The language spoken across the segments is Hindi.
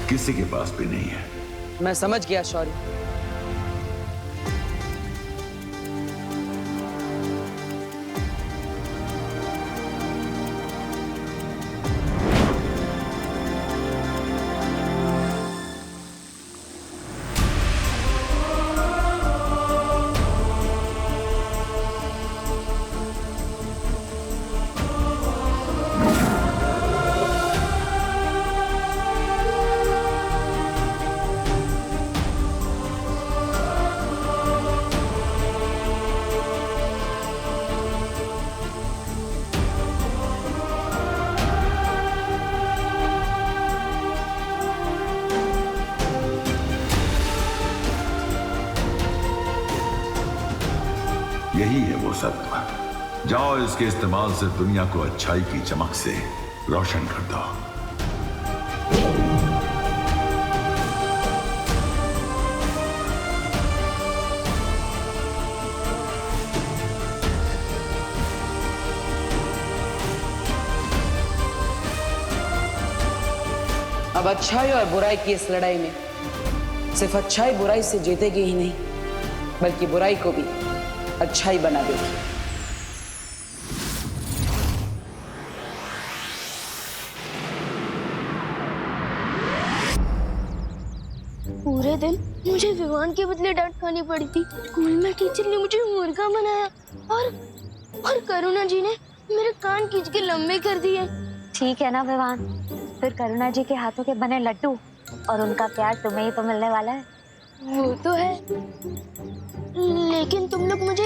किसी के पास भी नहीं है। मैं समझ गया शौर्य। यही है वो सत्व। जाओ इसके इस्तेमाल से दुनिया को अच्छाई की चमक से रोशन कर दो। अब अच्छाई और बुराई की इस लड़ाई में सिर्फ अच्छाई बुराई से जीतेगी ही नहीं, बल्कि बुराई को भी अच्छाई बना देगी। पूरे दिन मुझे विवान के बदले डांट खानी पड़ी थी। स्कूल में टीचर ने मुझे मुर्गा बनाया और करुणा जी ने मेरे कान खींच के लंबे कर दिए। ठीक है ना विवान, फिर करुणा जी के हाथों के बने लड्डू और उनका प्यार तुम्हें ही तो मिलने वाला है। वो तो है, लेकिन तुम लोग मुझे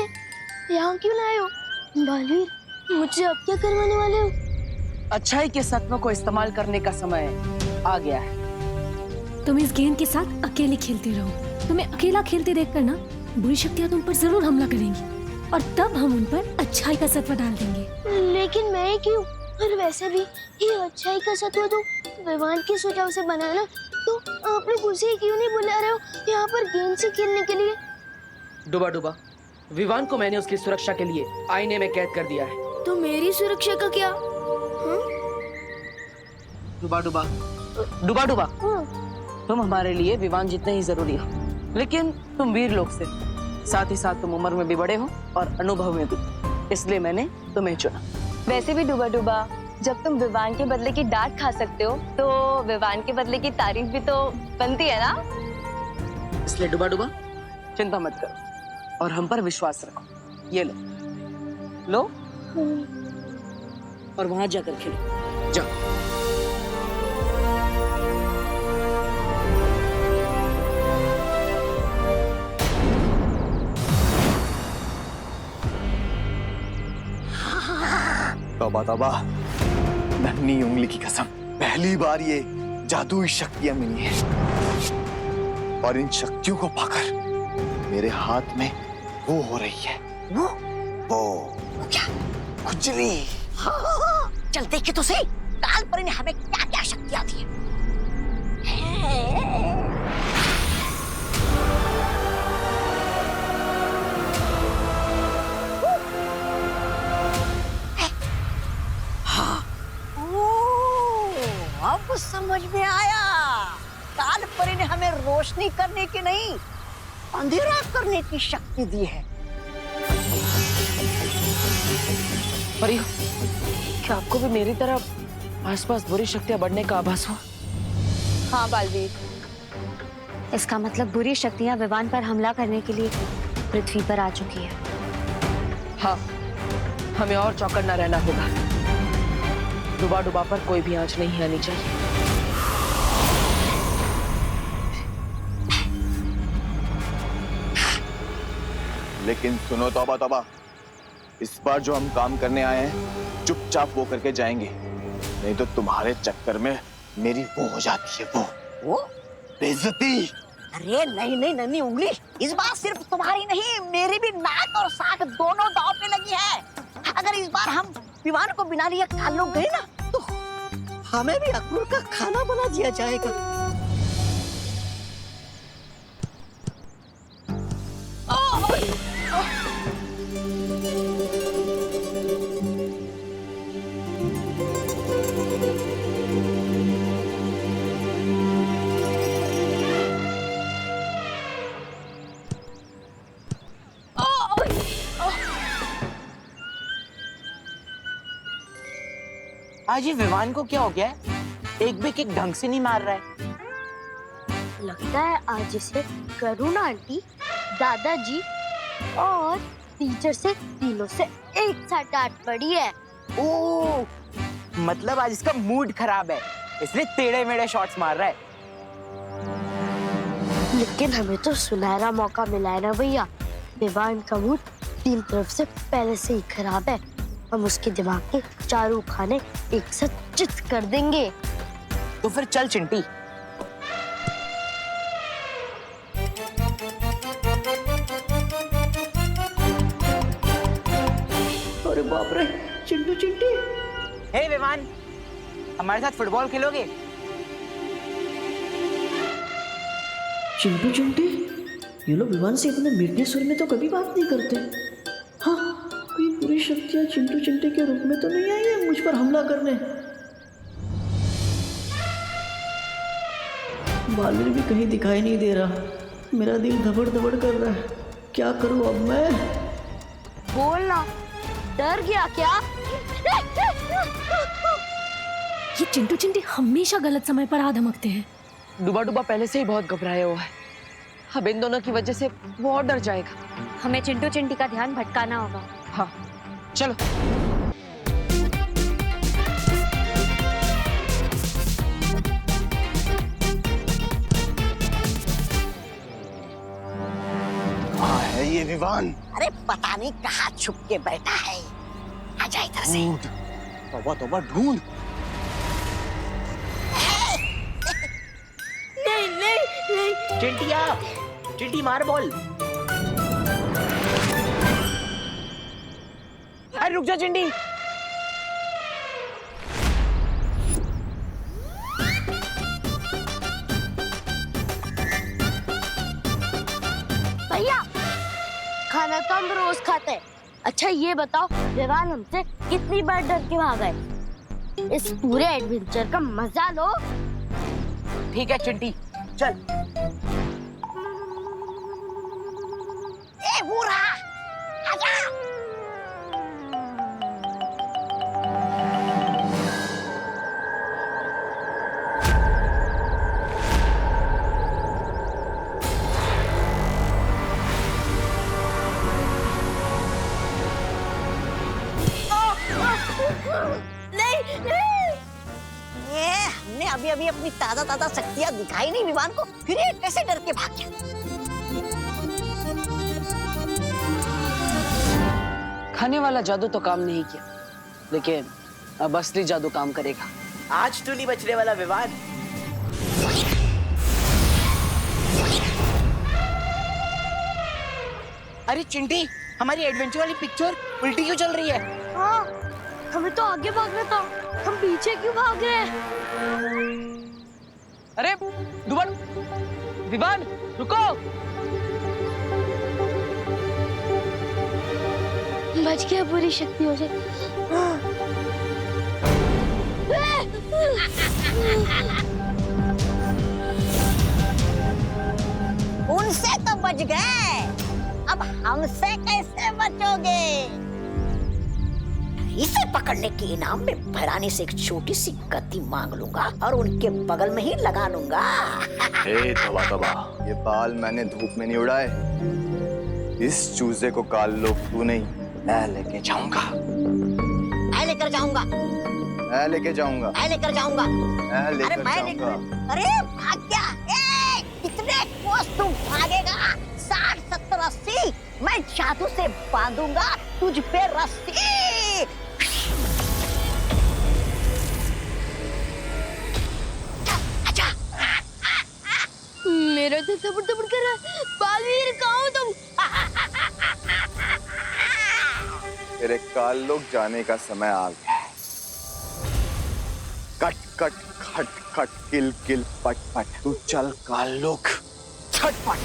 यहाँ क्यों लाए हो? बालवीर, मुझसे अब क्या करवाने वाले हो? अच्छाई के सत्व को इस्तेमाल करने का समय आ गया है। तुम इस गेंद के साथ अकेले खेलते रहो। तुम्हें अकेला खेलते देखकर ना बुरी शक्तियाँ तुम पर जरूर हमला करेंगी और तब हम उन पर अच्छाई का सत्व डाल देंगे। लेकिन मैं क्यों? और वैसे भी ये अच्छाई का सत्व तो विवान के सुझाव से बना ना, तो आप लोग उसे क्यों नहीं बुला रहे हो यहाँ पर गेंद से खेलने के लिए? डुबा डुबा, विवान को मैंने उसकी सुरक्षा के लिए आईने में कैद कर दिया है। तो मेरी सुरक्षा का क्या? डुबा डुबा, डुबा डुबा, तुम हमारे लिए विवान जितने ही जरूरी हो, लेकिन तुम वीर लोग से, साथ ही साथ तुम उम्र में भी बड़े हो और अनुभव में भी, इसलिए मैंने तुम्हें चुना। वैसे भी डुबा डुबा, जब तुम विवान के बदले की डांट खा सकते हो तो विवान के बदले की तारीफ भी तो बनती है ना। इसलिए डुबा डुबा, चिंता मत करो और हम पर विश्वास रखो। ये लो, लो और वहां जाकर खेलो। जाओ। तौबा तौबा, नन्ही उंगली की कसम, पहली बार ये जादुई शक्तियां मिली हैं और इन शक्तियों को पाकर मेरे हाथ में वो हो रही है। वो क्या? खुजली। चल देखे तो सही, काल पर ने हमें क्या क्या शक्तियां दी है। अब समझ में आया, काल परी ने हमें रोशनी करने की नहीं, अंधेरा करने की शक्ति दी है। परियो, क्या आपको भी मेरी तरह आसपास बुरी शक्तियां बढ़ने का आभास हुआ? हाँ बालवीर, इसका मतलब बुरी शक्तियाँ विवान पर हमला करने के लिए पृथ्वी पर आ चुकी है। हाँ, हमें और चौकन्ना रहना होगा। डुबा डुबा पर कोई भी आंच नहीं आनी चाहिए। लेकिन सुनो तौबा तौबा, इस बार जो हम काम करने आए हैं चुपचाप वो करके जाएंगे, नहीं तो तुम्हारे चक्कर में मेरी वो हो जाती है, वो बेइज्जती। अरे नहीं नहीं नन्ही उंगली, इस बार सिर्फ तुम्हारी नहीं, मेरी भी नाक और साख दोनों दांव पे लगी है। अगर इस बार हम विवान को बिना लिए काल लोग गए ना, तो हमें भी अक्रूर का खाना बना दिया जाएगा। आज ये विवान को क्या हो गया है? एक भी किक ढंग से नहीं मार रहा है। लगता है आज इसे करुणा आंटी, दादाजी और टीचर से तीनों से एक साथ डांट पड़ी है। ओह, मतलब आज इसका मूड खराब है, इसलिए टेढ़े मेढ़े शॉट्स मार रहा है। लेकिन हमें तो सुनहरा मौका मिला है ना भैया। विवान का मूड तीन तरफ से पहले से ही खराब है। हम उसके दिमाग के चारों खाने एक साथ चित कर देंगे। तो फिर चल चिंटी। अरे बाप रे, चिंटू चिंटी। हे विवान, हमारे साथ फुटबॉल खेलोगे? चिंटू चिंटी, ये लोग विवान से इतने मीठे सुर में तो कभी बात नहीं करते। हाँ, कोई बुरी शक्तियां चिंटू चिंटी के रूप में तो नहीं आई है मुझ पर हमला करने। बालवीर भी कहीं दिखाई नहीं दे रहा। मेरा दिल धबड़ धबड़ कर रहा है। क्या करूं अब मैं? बोलना, डर गया क्या? ये चिंटू चिंटी हमेशा गलत समय पर आ धमकते हैं। डूबा डूबा पहले से ही बहुत घबराया हुआ है। अब इन दोनों की वजह से वो और डर जाएगा। हमें चिंटू चिंटी का ध्यान भटकाना होगा। हाँ, चलो। हाँ है ये विवान। अरे पता नहीं कहाँ छुप के बैठा है। आजा इधर से। तौबा तौबा, ढूंढ। नहीं। चिंटिया, चिंटी मार बॉल। अरे रुक जा चिंटी। भैया, खाना तो हम रोज खाते हैं। अच्छा ये बताओ, विवान हमसे कितनी बार डर के भागा है? इस पूरे एडवेंचर का मजा लो। ठीक है चिंटी, चल। ए बूढ़ा, आजा। हमने अभी अभी अपनी ताजा शक्तियां दिखाई नहीं विवान को, फिर ये कैसे डर के भाग गया? खाने वाला जादू तो काम नहीं किया, लेकिन अब असली जादू काम करेगा। आज तो नहीं बचने वाला विवान। अरे चिंटी, हमारी एडवेंचर वाली पिक्चर उल्टी क्यों चल रही है? हाँ, हमें तो आगे भागना था, हम पीछे क्यों भाग रहे हैं? अरे डूबा, विवान रुको। बच गया बुरी शक्तियों से। उनसे तो बच गए, अब हमसे कैसे बचोगे? इसे पकड़ने के इनाम में भरानी से एक छोटी सी गद्दी मांग लूंगा और उनके बगल में ही लगा लूंगा। हे तौबा तौबा, ये बाल मैंने धूप में नहीं उड़ाए। इस चूजे को काल लो तू नहीं, मैं लेके जाऊंगा। मैं लेकर जाऊंगा, मैं लेके जाऊंगा, मैं लेकर जाऊंगा। मैं अरे लेकर मैं जाऊंगा। लेकर, अरे भाग गया। ए, कितने कोस तू भागेगा? 60, 70, 80। मैं जादू से बांधूंगा तुझ पे रस्सी। मेरा दिल धबड़ धबड़ कर रहा है। बालवीर, कहाँ हो तुम? तेरे काल लोग जाने का समय आ गया है। कट कट खट खट किल किल पट पट, तू चल काल लोग छटपट।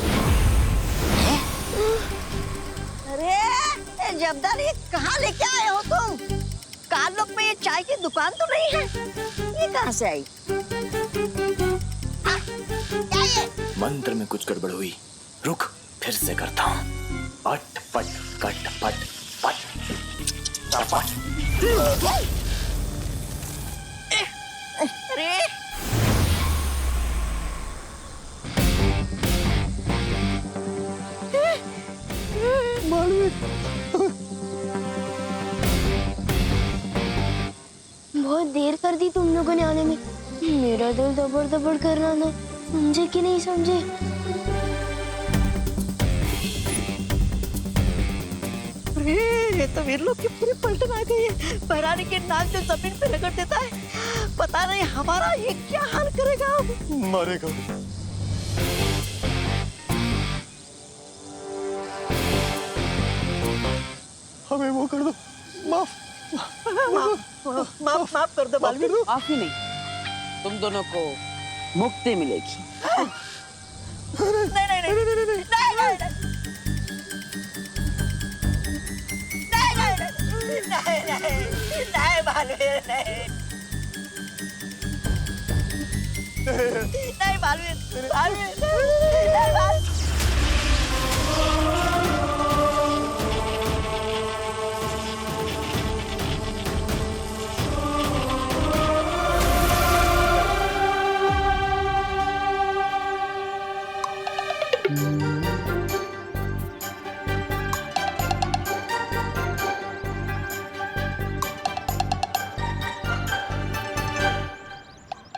अरे जबदार, ये कहाँ लेके आए हो तुम? कालोक में ये चाय की दुकान तो नहीं है, ये कहाँ से आई? क्या ये? मंत्र में कुछ गड़बड़ हुई, रुक फिर से करता हूँ। अट पट कट पट पट चपट। अरे बहुत देर कर दी तुम लोगों ने आने में। मेरा दिल दबड़ दबड़ कर रहा था, समझे कि नहीं समझे? अरे ये तो वीर लोग की पूरी पलटन आ गई है। बहरानी के नाक से जमीन पे रगड़ देता है। पता नहीं हमारा ये क्या हाल करेगा अब। मारेगा। हमें वो कर दो, माफ माफ कर दो बालवीर। माफ ही नहीं, तुम दोनों को मुक्ति मिलेगी। नहीं नहीं नहीं नहीं नहीं नहीं नहीं बालवीर नहीं नहीं बालवीर बालवीर नहीं बालवीर।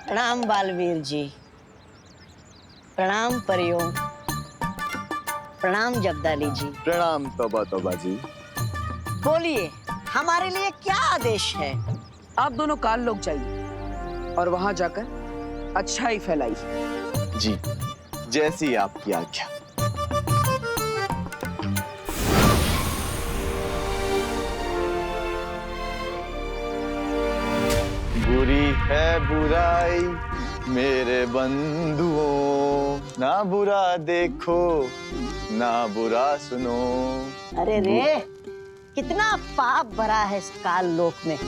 प्रणाम बालवीर जी, प्रणाम परियों, प्रणाम जगदाली जी। प्रणाम तौबा तौबा जी। बोलिए हमारे लिए क्या आदेश है? आप दोनों काल लोग जाइए और वहां जाकर अच्छाई फैलाइए। जी, जैसी आपकी आज्ञा। बुरी है बुराई मेरे बंधुओं, ना बुरा देखो ना बुरा सुनो। अरे रे, कितना पाप भरा है इस काल लोक में।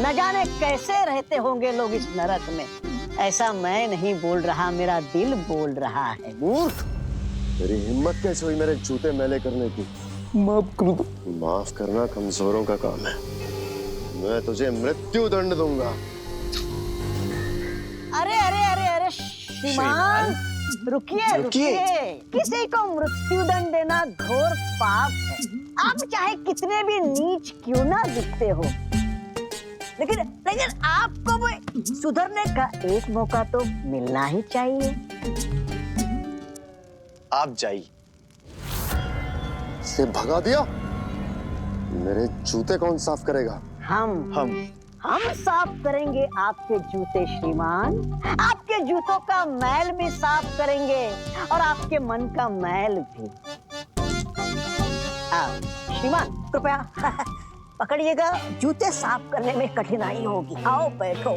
न जाने कैसे रहते होंगे लोग इस नरक में। ऐसा मैं नहीं बोल रहा, मेरा दिल बोल रहा है। मूर्ख, तेरी हिम्मत कैसे हुई मेरे जूते मैले करने की? माफ कर दो। माफ करना कमजोरों का काम है। मैं तुझे मृत्यु दंड दूंगा। अरे अरे अरे अरे श्रीमान, रुकिए रुकिए। किसी को मृत्यु दंड देना घोर पाप है। आप चाहे कितने भी नीच क्यों ना दिखते हो, लेकिन लेकिन आपको भी सुधरने का एक मौका तो मिलना ही चाहिए। आप जाइए। से भगा दिया? मेरे जूते कौन साफ करेगा? हम साफ करेंगे आपके जूते श्रीमान। आपके जूतों का मैल भी साफ करेंगे और आपके मन का मैल भी। श्रीमान कृपया पकड़िएगा, जूते साफ करने में कठिनाई होगी। आओ बैठो।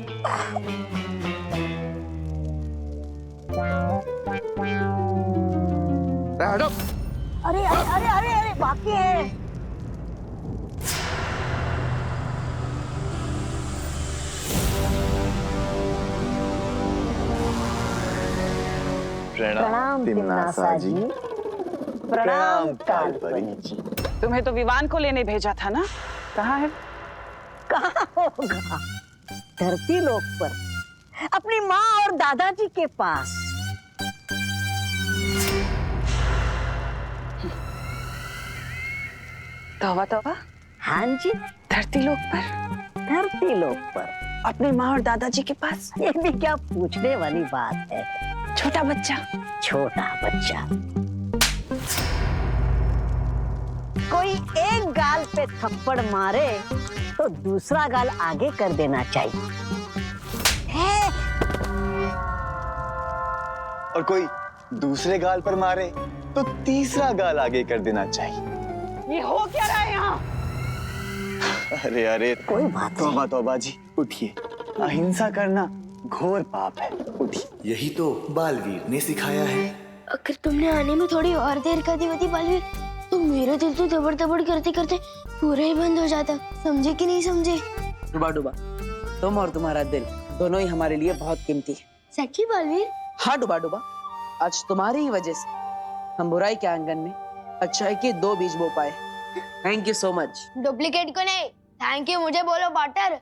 अरे अरे अरे अरे अरे बाकी है। प्रणाम तिम्नासा जी। प्रणाम कालपरी जी। तुम्हें तो विवान को लेने भेजा था ना, कहाँ है? कहाँ होगा? धरती लोक पर, अपनी माँ और दादाजी के पास। तौबा तौबा। हाँ जी, धरती लोक पर, धरती लोक पर अपनी माँ और दादाजी के पास। ये भी क्या पूछने वाली बात है। छोटा बच्चा, छोटा बच्चा। कोई एक गाल पे थप्पड़ मारे तो दूसरा गाल आगे कर देना चाहिए। और कोई दूसरे गाल पर मारे तो तीसरा गाल आगे कर देना चाहिए। ये हो क्या रहा है यहाँ? अरे अरे, कोई बात नहीं। तौबा तौबा जी, उठिए। अहिंसा करना घोर पाप है, उठिए। यही तो बालवीर ने सिखाया है। अगर तुमने आने में थोड़ी और देर कर दी होती बालवीर, तो मेरा दिल तो दबड़ दबड़ करते करते पूरा ही बंद हो जाता। समझे कि नहीं समझे? डुबा डुबा, तुम और तुम्हारा दिल दोनों ही हमारे लिए बहुत कीमती है। सच्ची बालवीर? हाँ डुबा डुबा, आज तुम्हारी ही वजह से हम बुराई के आंगन में अच्छाई के 2 बीज बो पाए। Thank you so much. Duplicate को नहीं, थैंक यू मुझे बोलो बाटर।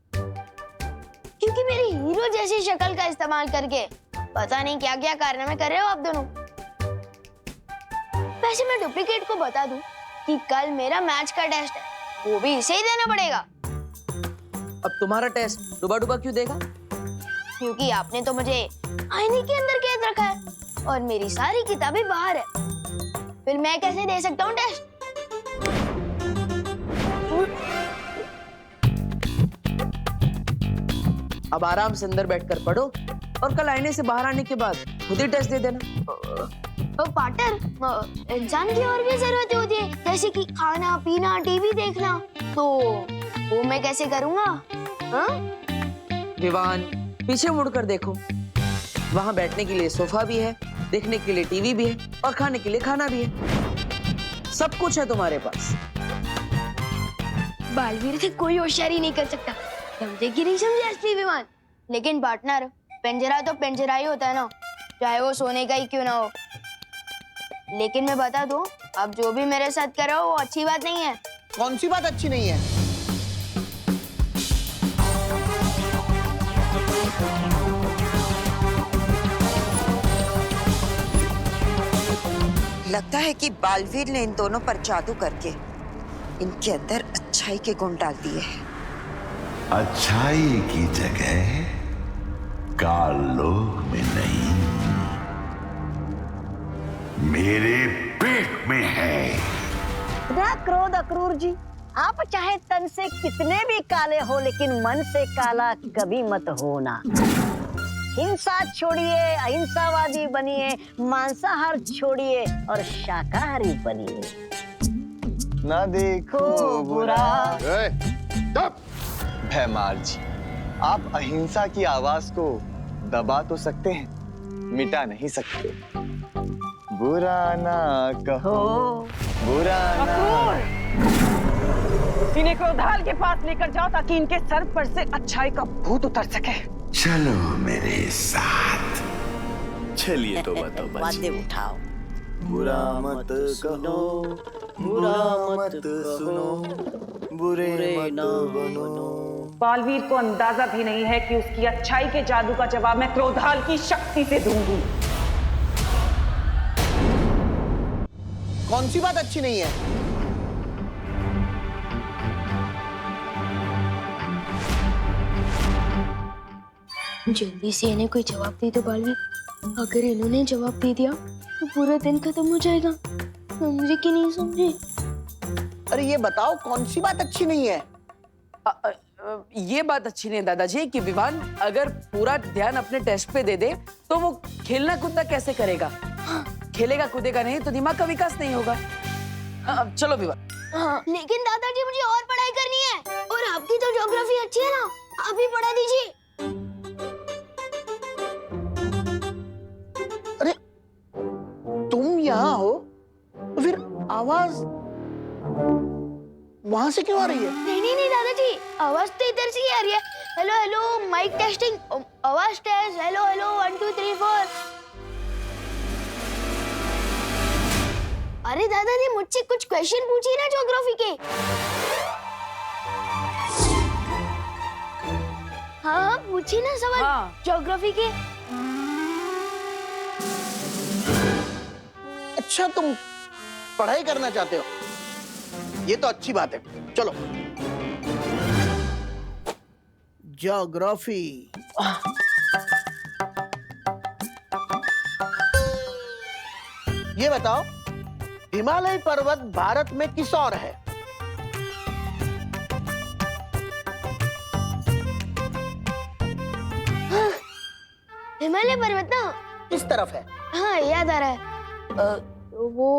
क्योंकि मेरी हीरो जैसी शक्ल का इस्तेमाल करके पता नहीं क्या क्या कारनामे कर रहे हो आप दोनों। वैसे मैं डुप्लीकेट को बता दूं कि कल मेरा मैच का टेस्ट है, वो भी इसे ही देना पड़ेगा। अब तुम्हारा टेस्ट डुबा डुबा क्यों देगा? क्योंकि आपने तो मुझे आईने के अंदर कैद रखा है और मेरी सारी किताबें बाहर है, फिर मैं कैसे दे सकता हूँ टेस्ट? अब आराम से अंदर बैठकर पढ़ो और कल आईने से बाहर आने के बाद खुद ही टेस्ट दे देना। पार्टनर, इंसान की और भी जरूरतें होती है, जैसे कि खाना पीना, टीवी देखना, तो वो मैं कैसे करूँगा? हाँ? विवान, पीछे मुड़कर देखो, वहाँ बैठने के लिए सोफा भी है, देखने के लिए टीवी भी है और खाने के लिए खाना भी है। सब कुछ है तुम्हारे पास। बालवीर से कोई होशियारी नहीं कर सकता, समझे कि नहीं समझे असली विमान? लेकिन पार्टनर, पिंजरा तो पिंजरा ही होता है ना, चाहे वो सोने का ही क्यों ना हो। लेकिन मैं बता दूं, अब जो भी मेरे साथ कर रहे हो वो अच्छी बात नहीं है। कौन सी बात अच्छी नहीं है? लगता है कि बालवीर ने इन दोनों पर जादू करके इनके अंदर अच्छाई के गुण डाल दिए हैं। अच्छाई की जगह कालोक में नहीं, मेरे पेट में है। ना क्रोध अक्रूर जी, आप चाहे तन से कितने भी काले हो लेकिन मन से काला कभी मत होना। हिंसा छोड़िए, अहिंसावादी बनिए, मांसाहार छोड़िए और शाकाहारी बनिए। ना देखो बुरा। भैमार जी, आप अहिंसा की आवाज को दबा तो सकते हैं, मिटा नहीं सकते। बुरा ना कहो, बुरा ना। इन्हें क्रोधाल के पास लेकर जाओ ताकि इनके सर पर से अच्छाई का भूत उतर सके। चलो मेरे साथ। चलिए तो बताओ बातें उठाओ। बुरा मत कहो, बुरा मत सुनो, बुरे मत बनो। बालवीर को अंदाजा भी नहीं है कि उसकी अच्छाई के जादू का जवाब मैं क्रोधाल की शक्ति से दूंगी। कौन सी बात अच्छी नहीं है? जल्दी से इन्हें कोई जवाब दे दो बालवीर, अगर इन्होंने जवाब दे दिया तो पूरा दिन खत्म हो जाएगा। समझे कि नहीं समझे? अरे ये बताओ, कौन सी बात अच्छी नहीं है? ये बात अच्छी नहीं दादाजी कि विवान अगर पूरा ध्यान अपने टेस्ट पे दे दे तो वो खेलना कूदना कैसे करेगा? खेलेगा कूदेगा नहीं तो दिमाग का विकास नहीं होगा। चलो विवान। हाँ, लेकिन दादाजी मुझे और पढ़ाई करनी है और आपकी तो ज्योग्राफी अच्छी है ना, आप ही पढ़ा दीजिए। अरे तुम यहाँ हो तो फिर आवाज वहां से क्यों आ रही है? नहीं दादाजी, आवाज तो इधर से ही आ रही है। हेलो हेलो माइक टेस्टिंग, आवाज टेस्ट, हेलो हेलो 1 2 3 4। अरे दादाजी मुझसे कुछ क्वेश्चन पूछिए ना ज्योग्राफी के। हाँ पूछिए ना सवाल। हाँ। ज्योग्राफी के। अच्छा तुम पढ़ाई करना चाहते हो, ये तो अच्छी बात है। चलो ज्योग्राफी। ये बताओ, हिमालय पर्वत भारत में किस ओर है? हिमालय पर्वत ना किस तरफ है? हाँ याद आ रहा है। वो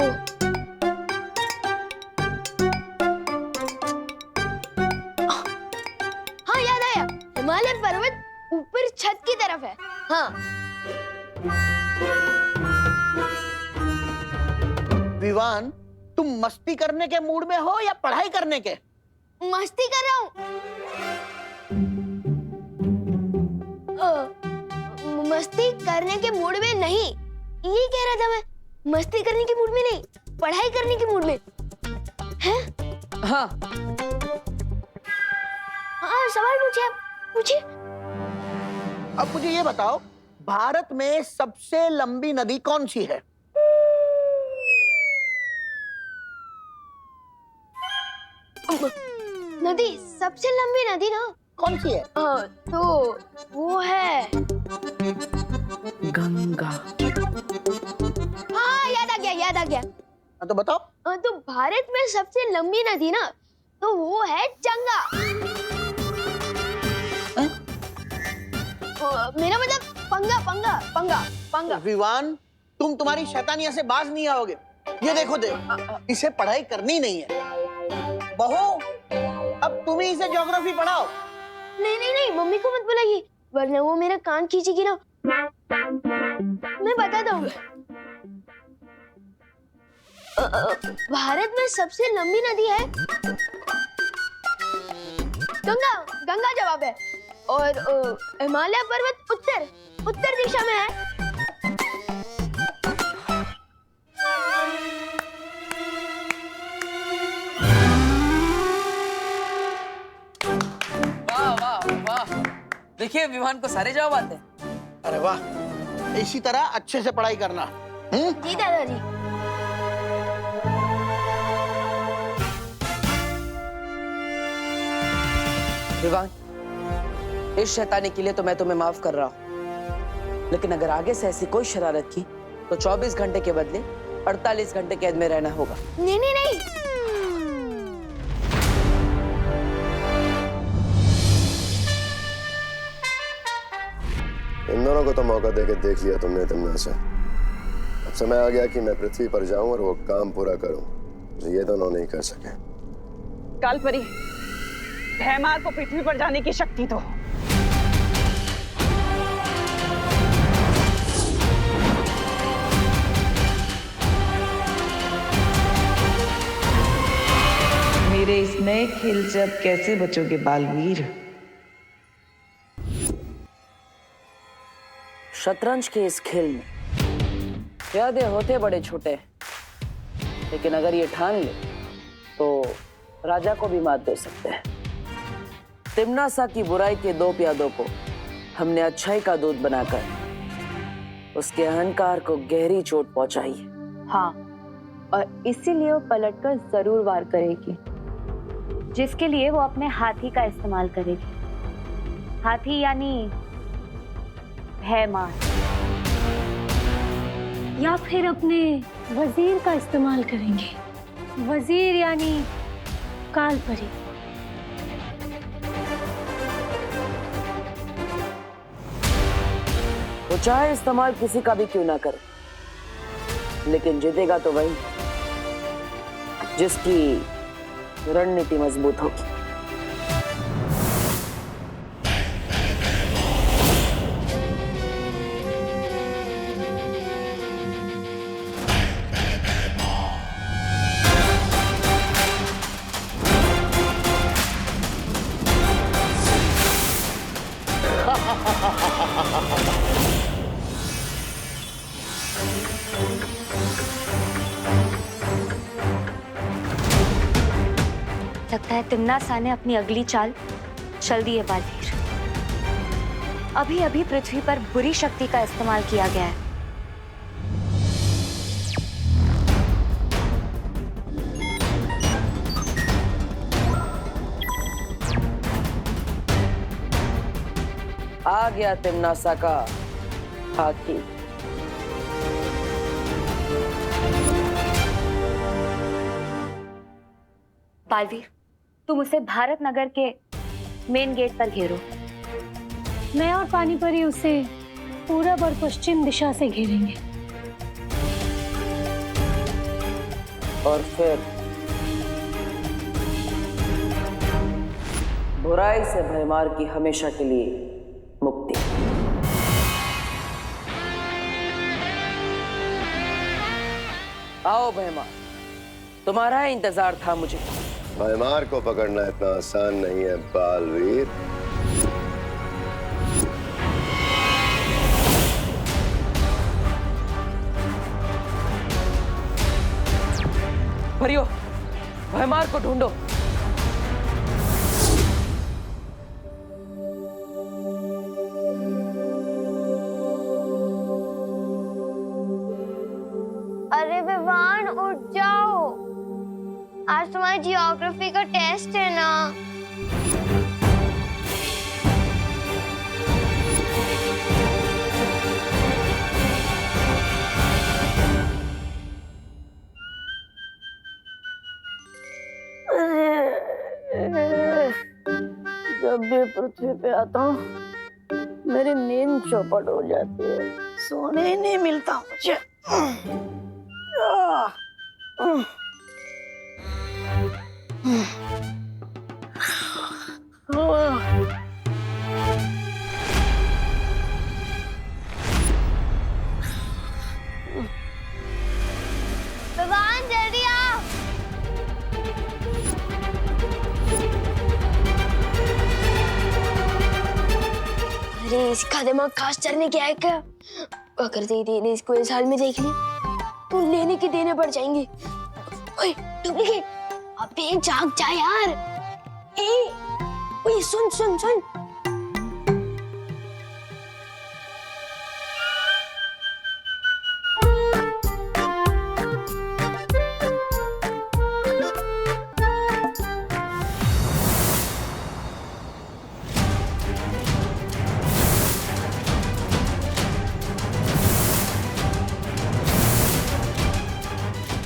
हाँ याद आया, हिमालय पर्वत ऊपर छत की तरफ है। हाँ विवान, तुम मस्ती करने के मूड में हो या पढ़ाई करने के? मस्ती कर रहा हूँ। मस्ती करने के मूड में नहीं, ये कह रहा था मैं। मस्ती करने के मूड में नहीं, पढ़ाई करने के मूड में। हैं? हाँ हाँ सवाल पूछिए, आप पूछिए। अब मुझे ये बताओ, भारत में सबसे लंबी नदी कौन सी है? नदी, सबसे लंबी नदी ना कौन सी है? तो वो है गंगा। हाँ, याद आ गया। तो बताओ। तो भारत में सबसे लंबी नदी ना, तो वो है गंगा। मेरा मतलब पंगा। विवान, तुम तुम्हारी शैतानिया से बाज नहीं आओगे। ये देखो इसे पढ़ाई करनी नहीं है। बहू, अब तुम ही इसे ज्योग्राफी पढ़ाओ। नहीं, मम्मी को मत बुलाइए, वरना वो मेरा कान खींचेगी ना। मैं बता दूंगा। भारत में सबसे लंबी नदी है गंगा जवाब है। और हिमालय पर्वत उत्तर दिशा में है। वाह। देखिए, विमान को सारे जवाब आते हैं। अरे वाह, इसी तरह अच्छे से पढ़ाई करना। जी दादाजी। विवान, इस शैतानी के लिए तो मैं तुम्हें माफ कर रहा हूँ, लेकिन अगर आगे से ऐसी कोई शरारत की तो 24 घंटे के बदले 48 घंटे कैद में रहना होगा। नहीं। इन दोनों को तो मौका देके देख लिया तुमने तिम्ना से। अब समय आ गया कि मैं पृथ्वी पर जाऊं और वो काम पूरा करूं। ये दोनों नहीं कर सके। कालपरी, भैमार को पृथ्वी पर जाने की शक्ति दो। मेरे इस नए खेल से अब कैसे बचोगे बालवीर? शतरंज के इस खेल में यादें होते बड़े छोटे, लेकिन अगर ये ठान ले तो राजा को भी मात दे सकते हैं। तिम्नासा की बुराई के 2 प्यादों को हमने अच्छाई का दूत बनाकर उसके अहंकार को गहरी चोट पहुंचाई है। हाँ, और इसीलिए वो पलटकर जरूर वार करेगी, जिसके लिए वो अपने हाथी का इस्तेमाल करेगी। हाथी यानी भैमार, या फिर अपने वजीर का इस्तेमाल करेंगे। वजीर यानी कालपरी। वो चाहे इस्तेमाल किसी का भी क्यों ना करे, लेकिन जीतेगा तो वही जिसकी रणनीति मजबूत होगी। लगता है तिम्नासा ने अपनी अगली चाल चल दी है बालवीर। अभी पृथ्वी पर बुरी शक्ति का इस्तेमाल किया गया है। आ गया तिम्नासा का हाथी। बालवीर, तुम उसे भारत नगर के मेन गेट पर घेरो। मैं और पानीपरी उसे पूरब और पश्चिम दिशा से घेरेंगे। और फिर बुराई से भयमार की हमेशा के लिए मुक्ति। आओ भयमार, तुम्हारा इंतजार था मुझे। भयमार को पकड़ना इतना आसान नहीं है बालवीर। भरियो, भयमार को ढूंढो। उठ जाओ, आज तुम्हारी जियोग्राफी का टेस्ट है ना। जब भी पृथ्वी पे आता हूँ मेरी नींद चौपट हो जाती है, सोने ही नहीं मिलता मुझे। भगवान जल्दी आओ। अरे इसका दिमाग खास चढ़ने क्या है क्या? अगर दीदी ने इसको इस हाल में देख लिया तो लेने के देने पड़ जाएंगे। ओए डुप्लीकेट, अबे जाग जा यार। ओए सुन सुन सुन।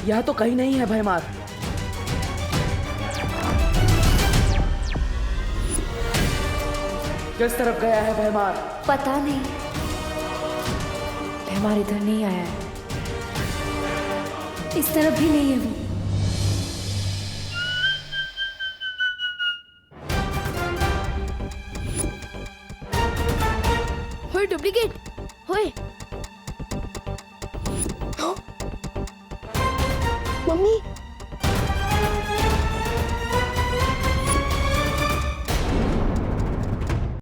यह तो कहीं नहीं है भयमार। किस तरफ गया है भयमार? पता नहीं, हमारे इधर नहीं आया है। इस तरफ भी नहीं है वो। होए डुप्लीकेट, होए। मम्मी